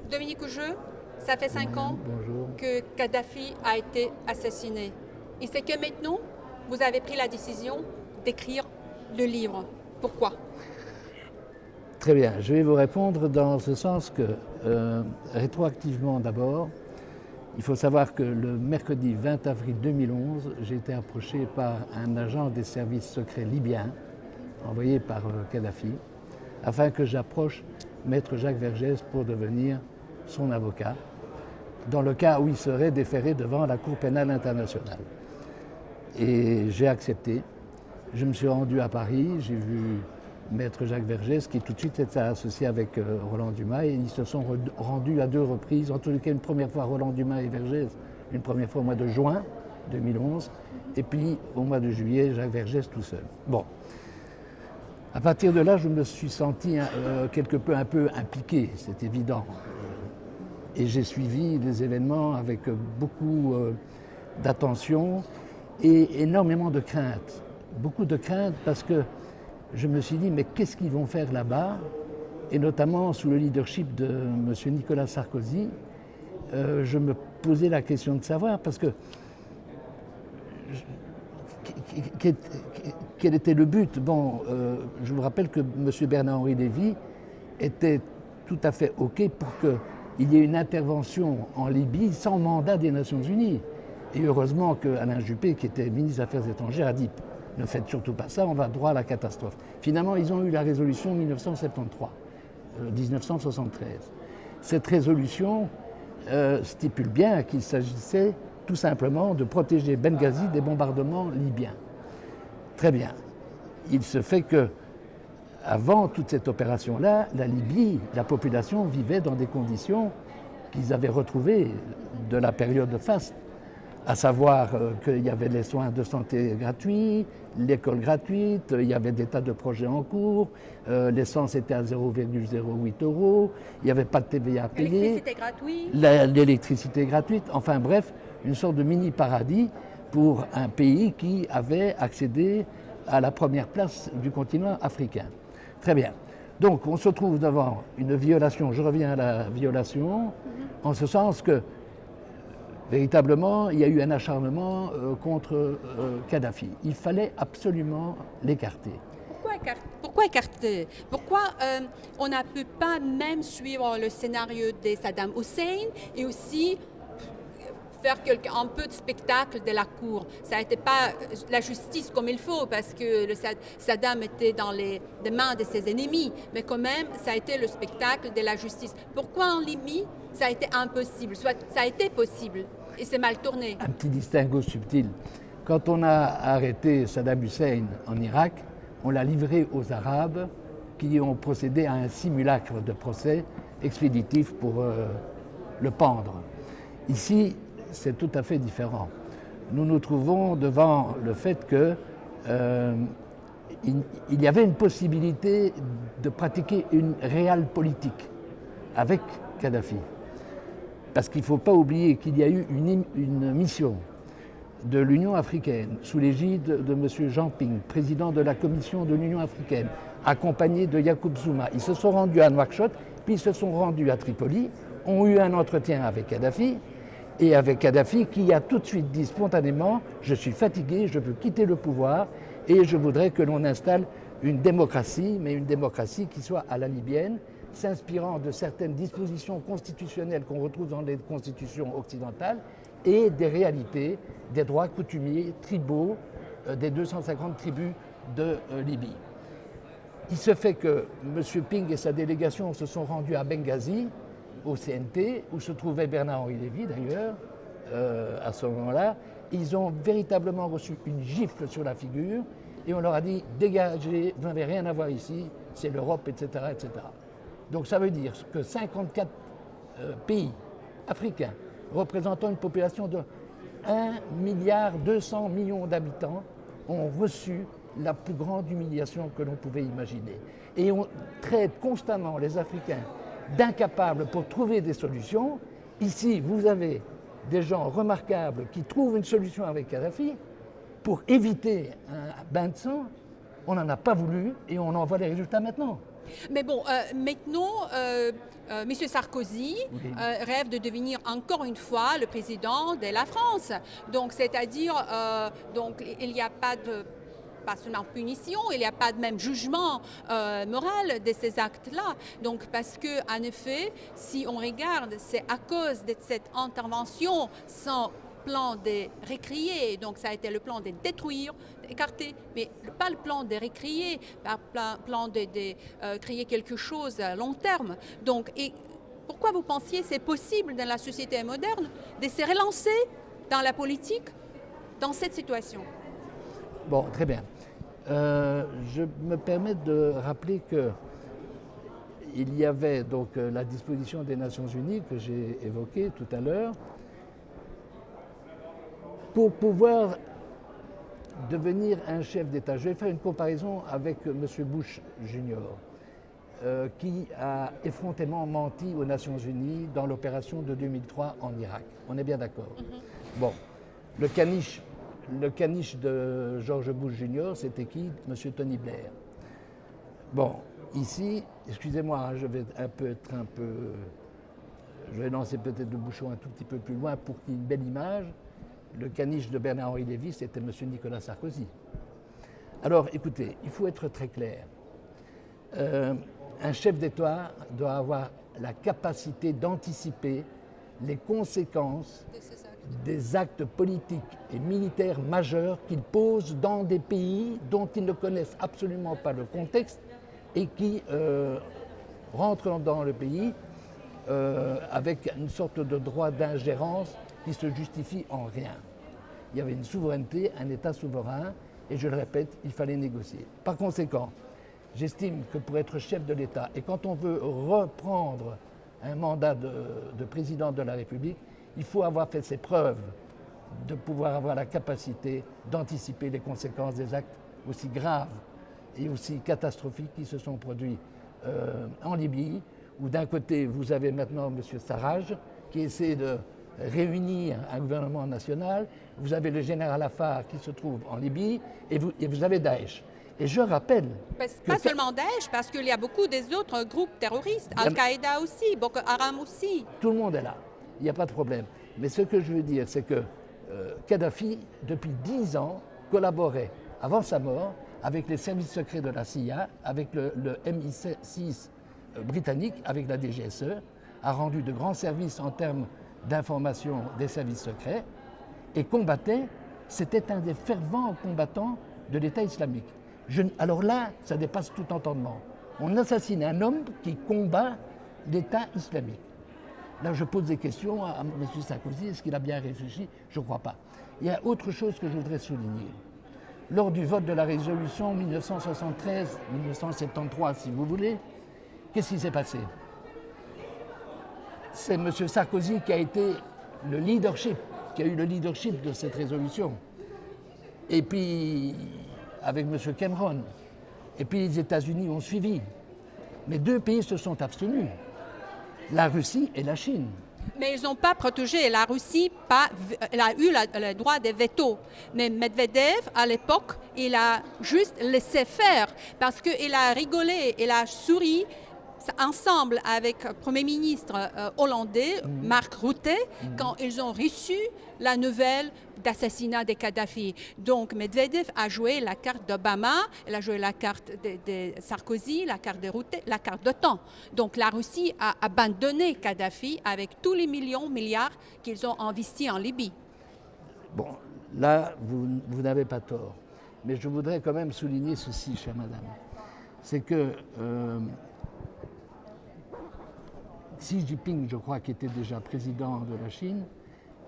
Dominique Ougeux, ça fait 5 ans Bonjour. que Kadhafi a été assassiné. Et c'est que maintenant, vous avez pris la décision d'écrire le livre. Pourquoi? Très bien, je vais vous répondre dans ce sens que, rétroactivement d'abord, il faut savoir que le mercredi 20 avril 2011, j'ai été approché par un agent des services secrets libyens, envoyé par Kadhafi, afin que j'approche Maître Jacques Vergès pour devenir son avocat, dans le cas où il serait déféré devant la Cour pénale internationale. Et j'ai accepté. Je me suis rendu à Paris, j'ai vu Maître Jacques Vergès, qui tout de suite était associé avec Roland Dumas, et ils se sont rendus à 2 reprises, en tous les cas une première fois Roland Dumas et Vergès, une première fois au mois de juin 2011, et puis au mois de juillet, Jacques Vergès tout seul. Bon. À partir de là, je me suis senti quelque peu un peu impliqué, c'est évident. Et j'ai suivi les événements avec beaucoup d'attention et énormément de crainte. Beaucoup de crainte parce que je me suis dit, mais qu'est-ce qu'ils vont faire là-bas? Et notamment sous le leadership de M. Nicolas Sarkozy, je me posais la question de savoir, parce que quel était le but? Bon, je vous rappelle que M. Bernard-Henri Lévy était tout à fait OK pour qu'il y ait une intervention en Libye sans mandat des Nations Unies. Et heureusement qu'Alain Juppé, qui était ministre des Affaires étrangères, a dit « Ne faites surtout pas ça, on va droit à la catastrophe ». Finalement, ils ont eu la résolution 1973. Cette résolution stipule bien qu'il s'agissait tout simplement de protéger Benghazi des bombardements libyens. Très bien. Il se fait que, avant toute cette opération-là, la Libye, la population vivait dans des conditions qu'ils avaient retrouvées de la période de faste, à savoir qu'il y avait les soins de santé gratuits, l'école gratuite, il y avait des tas de projets en cours, l'essence était à 0,08 €, il n'y avait pas de TVA à payer. L'électricité gratuite. L'électricité gratuite, enfin bref, une sorte de mini-paradis pour un pays qui avait accédé à la première place du continent africain. Très bien. Donc on se trouve devant une violation, je reviens à la violation, en ce sens que véritablement il y a eu un acharnement contre Kadhafi. Il fallait absolument l'écarter. Pourquoi écarter? Pourquoi on ne peut pas même suivre le scénario de Saddam Hussein et aussi faire un peu de spectacle de la cour? Ça n'était pas la justice comme il faut, parce que Saddam était dans les mains de ses ennemis, mais quand même, ça a été le spectacle de la justice. Pourquoi en Libye, ça a été impossible? Soit ça a été possible, et c'est mal tourné. Un petit distinguo subtil. Quand on a arrêté Saddam Hussein en Irak, on l'a livré aux Arabes qui ont procédé à un simulacre de procès expéditif pour le pendre. Ici, c'est tout à fait différent. Nous nous trouvons devant le fait qu'il y avait une possibilité de pratiquer une réelle politique avec Kadhafi. Parce qu'il ne faut pas oublier qu'il y a eu une mission de l'Union africaine sous l'égide de M. Jean Ping, président de la Commission de l'Union africaine, accompagné de Yacoub Zouma. Ils se sont rendus à Nouakchott, puis ils se sont rendus à Tripoli, ont eu un entretien avec Kadhafi, et avec Kadhafi qui a tout de suite dit spontanément « Je suis fatigué, je veux quitter le pouvoir et je voudrais que l'on installe une démocratie, mais une démocratie qui soit à la libyenne, s'inspirant de certaines dispositions constitutionnelles qu'on retrouve dans les constitutions occidentales et des réalités, des droits coutumiers, tribaux, des 250 tribus de Libye. » Il se fait que M. Ping et sa délégation se sont rendus à Benghazi, au CNT, où se trouvait Bernard-Henri Lévy d'ailleurs, à ce moment-là. Ils ont véritablement reçu une gifle sur la figure et on leur a dit « Dégagez, vous n'avez rien à voir ici, c'est l'Europe, etc. etc. » Donc ça veut dire que 54 pays africains représentant une population de 1,2 milliard d'habitants ont reçu la plus grande humiliation que l'on pouvait imaginer. Et on traite constamment les Africains d'incapables pour trouver des solutions. Ici, vous avez des gens remarquables qui trouvent une solution avec Kadhafi pour éviter un bain de sang. On n'en a pas voulu et on en voit les résultats maintenant. Mais bon, maintenant, M. Sarkozy Oui. rêve de devenir encore une fois le président de la France. Donc, c'est-à-dire, donc, il n'y a pas seulement punition, il n'y a pas de même jugement moral de ces actes-là. Donc, parce que, en effet, si on regarde, c'est à cause de cette intervention sans plan de récrier, donc ça a été le plan de détruire, d'écarter, mais pas le plan de récrier, pas le plan de créer quelque chose à long terme. Donc, et pourquoi vous pensiez que c'est possible dans la société moderne de se relancer dans la politique dans cette situation? Bon, très bien. Je me permets de rappeler que il y avait donc la disposition des Nations Unies que j'ai évoquée tout à l'heure. Pour pouvoir devenir un chef d'État, je vais faire une comparaison avec M. Bush Jr., qui a effrontément menti aux Nations Unies dans l'opération de 2003 en Irak. On est bien d'accord. Bon, le caniche de George Bush Jr., c'était qui? M. Tony Blair. Bon, ici, excusez-moi, je vais je vais lancer peut-être le bouchon un tout petit peu plus loin pour qu'il y ait une belle image. Le caniche de Bernard-Henri Lévy, c'était M. Nicolas Sarkozy. Alors, écoutez, il faut être très clair. Un chef d'État doit avoir la capacité d'anticiper les conséquences des actes politiques et militaires majeurs qu'il pose dans des pays dont ils ne connaissent absolument pas le contexte et qui rentrent dans le pays avec une sorte de droit d'ingérence qui se justifie en rien. Il y avait une souveraineté, un État souverain, et je le répète, il fallait négocier. Par conséquent, j'estime que pour être chef de l'État, et quand on veut reprendre un mandat de président de la République, il faut avoir fait ses preuves de pouvoir avoir la capacité d'anticiper les conséquences des actes aussi graves et aussi catastrophiques qui se sont produits en Libye, où d'un côté, vous avez maintenant M. Sarraj, qui essaie de réunir un gouvernement national, vous avez le général Haftar qui se trouve en Libye, et vous avez Daesh. Et je rappelle... Pas seulement Daesh, parce qu'il y a beaucoup des autres groupes terroristes, Al-Qaïda aussi, Boko Haram aussi. Tout le monde est là, il n'y a pas de problème. Mais ce que je veux dire, c'est que Kadhafi, depuis 10 ans, collaborait, avant sa mort, avec les services secrets de la CIA, avec le MI6 britannique, avec la DGSE, a rendu de grands services en termes d'information des services secrets et combattait, c'était un des fervents combattants de l'État islamique. Alors là, ça dépasse tout entendement. On assassine un homme qui combat l'État islamique. Là, je pose des questions à M. Sarkozy, est-ce qu'il a bien réfléchi? Je ne crois pas. Il y a autre chose que je voudrais souligner. Lors du vote de la résolution 1973, si vous voulez, qu'est-ce qui s'est passé? C'est M. Sarkozy qui a été le leadership, qui a eu le leadership de cette résolution. Et puis, avec M. Cameron. Et puis les États-Unis ont suivi. Mais 2 pays se sont abstenus, la Russie et la Chine. Mais ils n'ont pas protégé. La Russie elle a eu le droit de veto. Mais Medvedev, à l'époque, il a juste laissé faire parce qu'il a rigolé, il a souri ensemble avec le Premier ministre hollandais, Mark Rutte, quand ils ont reçu la nouvelle d'assassinat de Kadhafi. Donc Medvedev a joué la carte d'Obama, il a joué la carte de Sarkozy, la carte de Rutte, la carte d'OTAN. Donc la Russie a abandonné Kadhafi avec tous les milliards qu'ils ont investis en Libye. Bon, là, vous n'avez pas tort. Mais je voudrais quand même souligner ceci, chère madame. C'est que Xi Jinping, je crois, qui était déjà président de la Chine,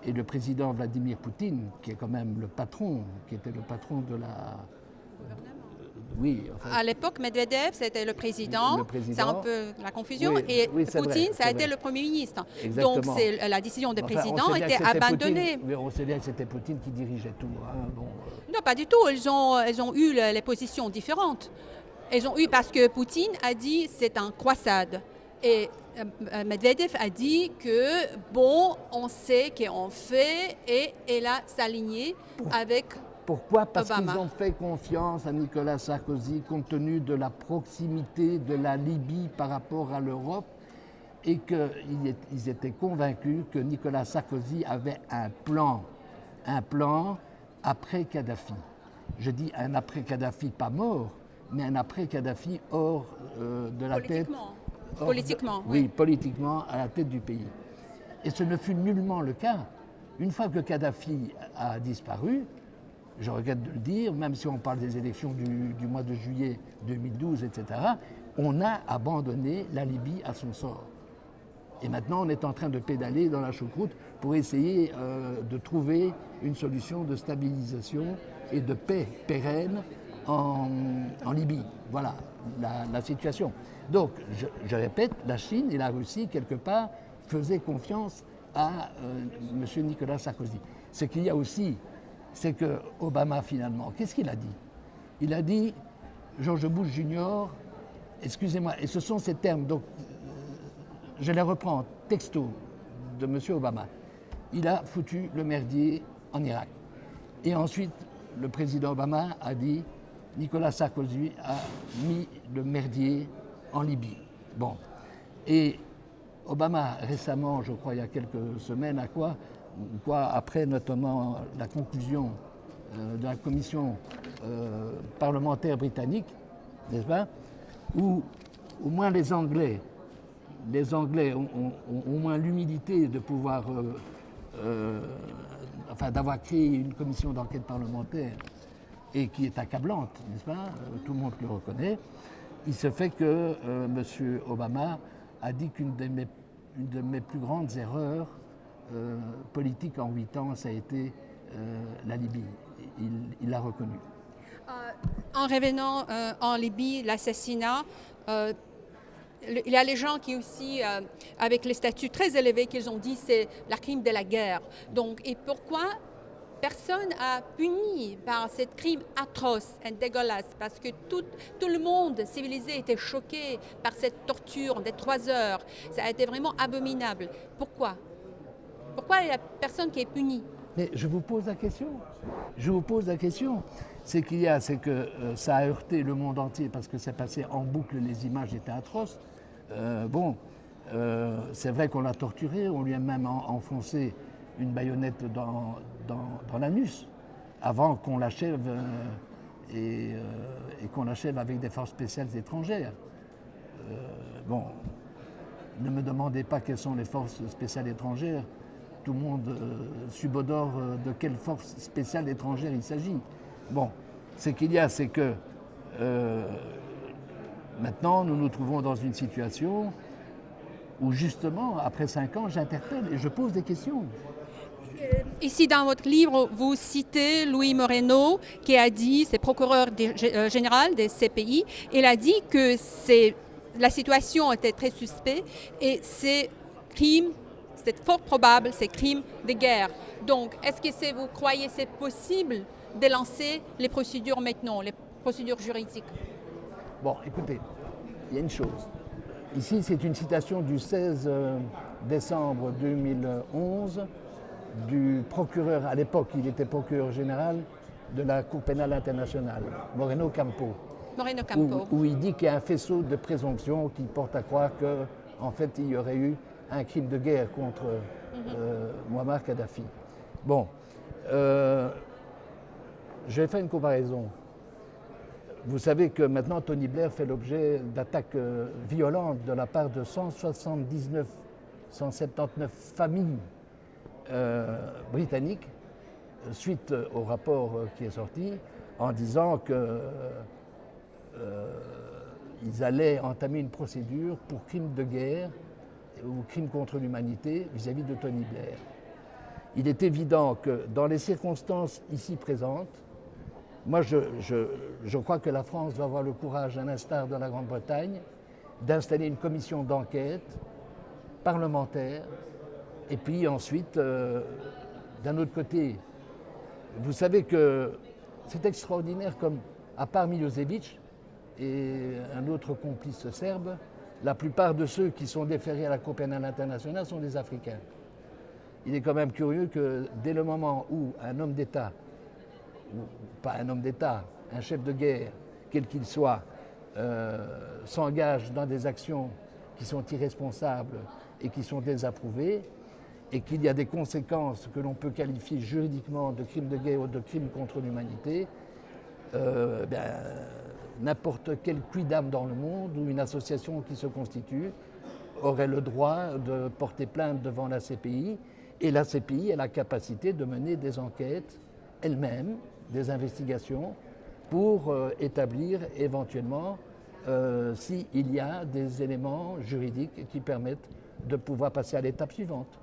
et le président Vladimir Poutine, qui est quand même le patron, qui était le patron de la... Oui, enfin, à l'époque, Medvedev, c'était le président. C'est un peu la confusion. Oui, et oui, Poutine, ça a été le Premier ministre. Exactement. Donc la décision du président était abandonnée. Poutine, mais on sait bien que c'était Poutine qui dirigeait tout. Hein, bon, Non, pas du tout. Ils ont eu les positions différentes. Ils ont eu parce que Poutine a dit c'est un croissade. Et Medvedev a dit que, bon, on sait qu'on fait, et il a s'aligné avec Pourquoi? Parce Obama. qu'ils ont fait confiance à Nicolas Sarkozy compte tenu de la proximité de la Libye par rapport à l'Europe et qu'ils étaient convaincus que Nicolas Sarkozy avait un plan après Kadhafi. Je dis un après Kadhafi pas mort, mais un après Kadhafi hors de la tête. Politiquement. Oui, politiquement à la tête du pays. Et ce ne fut nullement le cas. Une fois que Kadhafi a disparu, je regrette de le dire, même si on parle des élections du mois de juillet 2012, etc., on a abandonné la Libye à son sort. Et maintenant, on est en train de pédaler dans la choucroute pour essayer de trouver une solution de stabilisation et de paix pérenne en Libye. Voilà la situation. Donc, je répète, la Chine et la Russie, quelque part, faisaient confiance à M. Nicolas Sarkozy. Ce qu'il y a aussi, c'est que Obama, finalement, qu'est-ce qu'il a dit? Il a dit, George Bush Jr., excusez-moi, et ce sont ces termes, donc je les reprends texto de M. Obama. Il a foutu le merdier en Irak. Et ensuite, le président Obama a dit, Nicolas Sarkozy a mis le merdier en Libye. Bon. Et Obama, récemment, je crois il y a quelques semaines, après notamment la conclusion de la commission parlementaire britannique, n'est-ce pas, où au moins les Anglais ont au moins l'humilité de pouvoir, d'avoir créé une commission d'enquête parlementaire et qui est accablante, n'est-ce pas, tout le monde le reconnaît. Il se fait que M. Obama a dit qu'une de mes plus grandes erreurs politiques en 8 ans, ça a été la Libye. Il l'a reconnu. En revenant en Libye, l'assassinat, il y a les gens qui aussi, avec les statuts très élevés qu'ils ont dit, c'est le crime de la guerre. Donc, et pourquoi personne n'a puni par ce crime atroce et dégueulasse? Parce que tout le monde civilisé était choqué par cette torture des 3 heures. Ça a été vraiment abominable. Pourquoi? Pourquoi il n'y a personne qui est puni? Mais je vous pose la question. C'est que ça a heurté le monde entier parce que c'est passé en boucle, les images étaient atroces. C'est vrai qu'on l'a torturé, on lui a même enfoncé une baïonnette dans l'anus avant qu'on l'achève et qu'on l'achève avec des forces spéciales étrangères. Ne me demandez pas quelles sont les forces spéciales étrangères. Tout le monde subodore de quelle force spéciale étrangère il s'agit. Bon, ce qu'il y a, c'est que maintenant, nous nous trouvons dans une situation où, justement, après 5 ans, j'interpelle et je pose des questions. Ici, dans votre livre, vous citez Louis Moreno, qui a dit, c'est procureur général des CPI, il a dit que la situation était très suspecte et ces crimes, c'est fort probable, ces crimes de guerre. Donc, est-ce que vous croyez que c'est possible de lancer les procédures maintenant, les procédures juridiques? Bon, écoutez, il y a une chose. Ici, c'est une citation du 16 décembre 2011 du procureur, à l'époque, il était procureur général de la Cour pénale internationale, Moreno Campo. Où il dit qu'il y a un faisceau de présomption qui porte à croire qu'en fait, il y aurait eu un crime de guerre contre Muammar Kadhafi. Bon, je vais faire une comparaison. Vous savez que maintenant, Tony Blair fait l'objet d'attaques violentes de la part de 179 familles britanniques suite au rapport qui est sorti en disant qu'ils allaient entamer une procédure pour crime de guerre ou crime contre l'humanité vis-à-vis de Tony Blair. Il est évident que dans les circonstances ici présentes, moi je crois que la France va avoir le courage, à l'instar de la Grande-Bretagne, d'installer une commission d'enquête parlementaire. Et puis ensuite, d'un autre côté, vous savez que c'est extraordinaire comme, à part Milosevic et un autre complice serbe, la plupart de ceux qui sont déférés à la Cour pénale internationale sont des Africains. Il est quand même curieux que dès le moment où un homme d'État ou pas un homme d'État, un chef de guerre, quel qu'il soit, s'engage dans des actions qui sont irresponsables et qui sont désapprouvées, et qu'il y a des conséquences que l'on peut qualifier juridiquement de crimes de guerre ou de crimes contre l'humanité, n'importe quel quidam dans le monde ou une association qui se constitue aurait le droit de porter plainte devant la CPI, et la CPI a la capacité de mener des enquêtes elle-même, des investigations, pour établir éventuellement s'il y a des éléments juridiques qui permettent de pouvoir passer à l'étape suivante.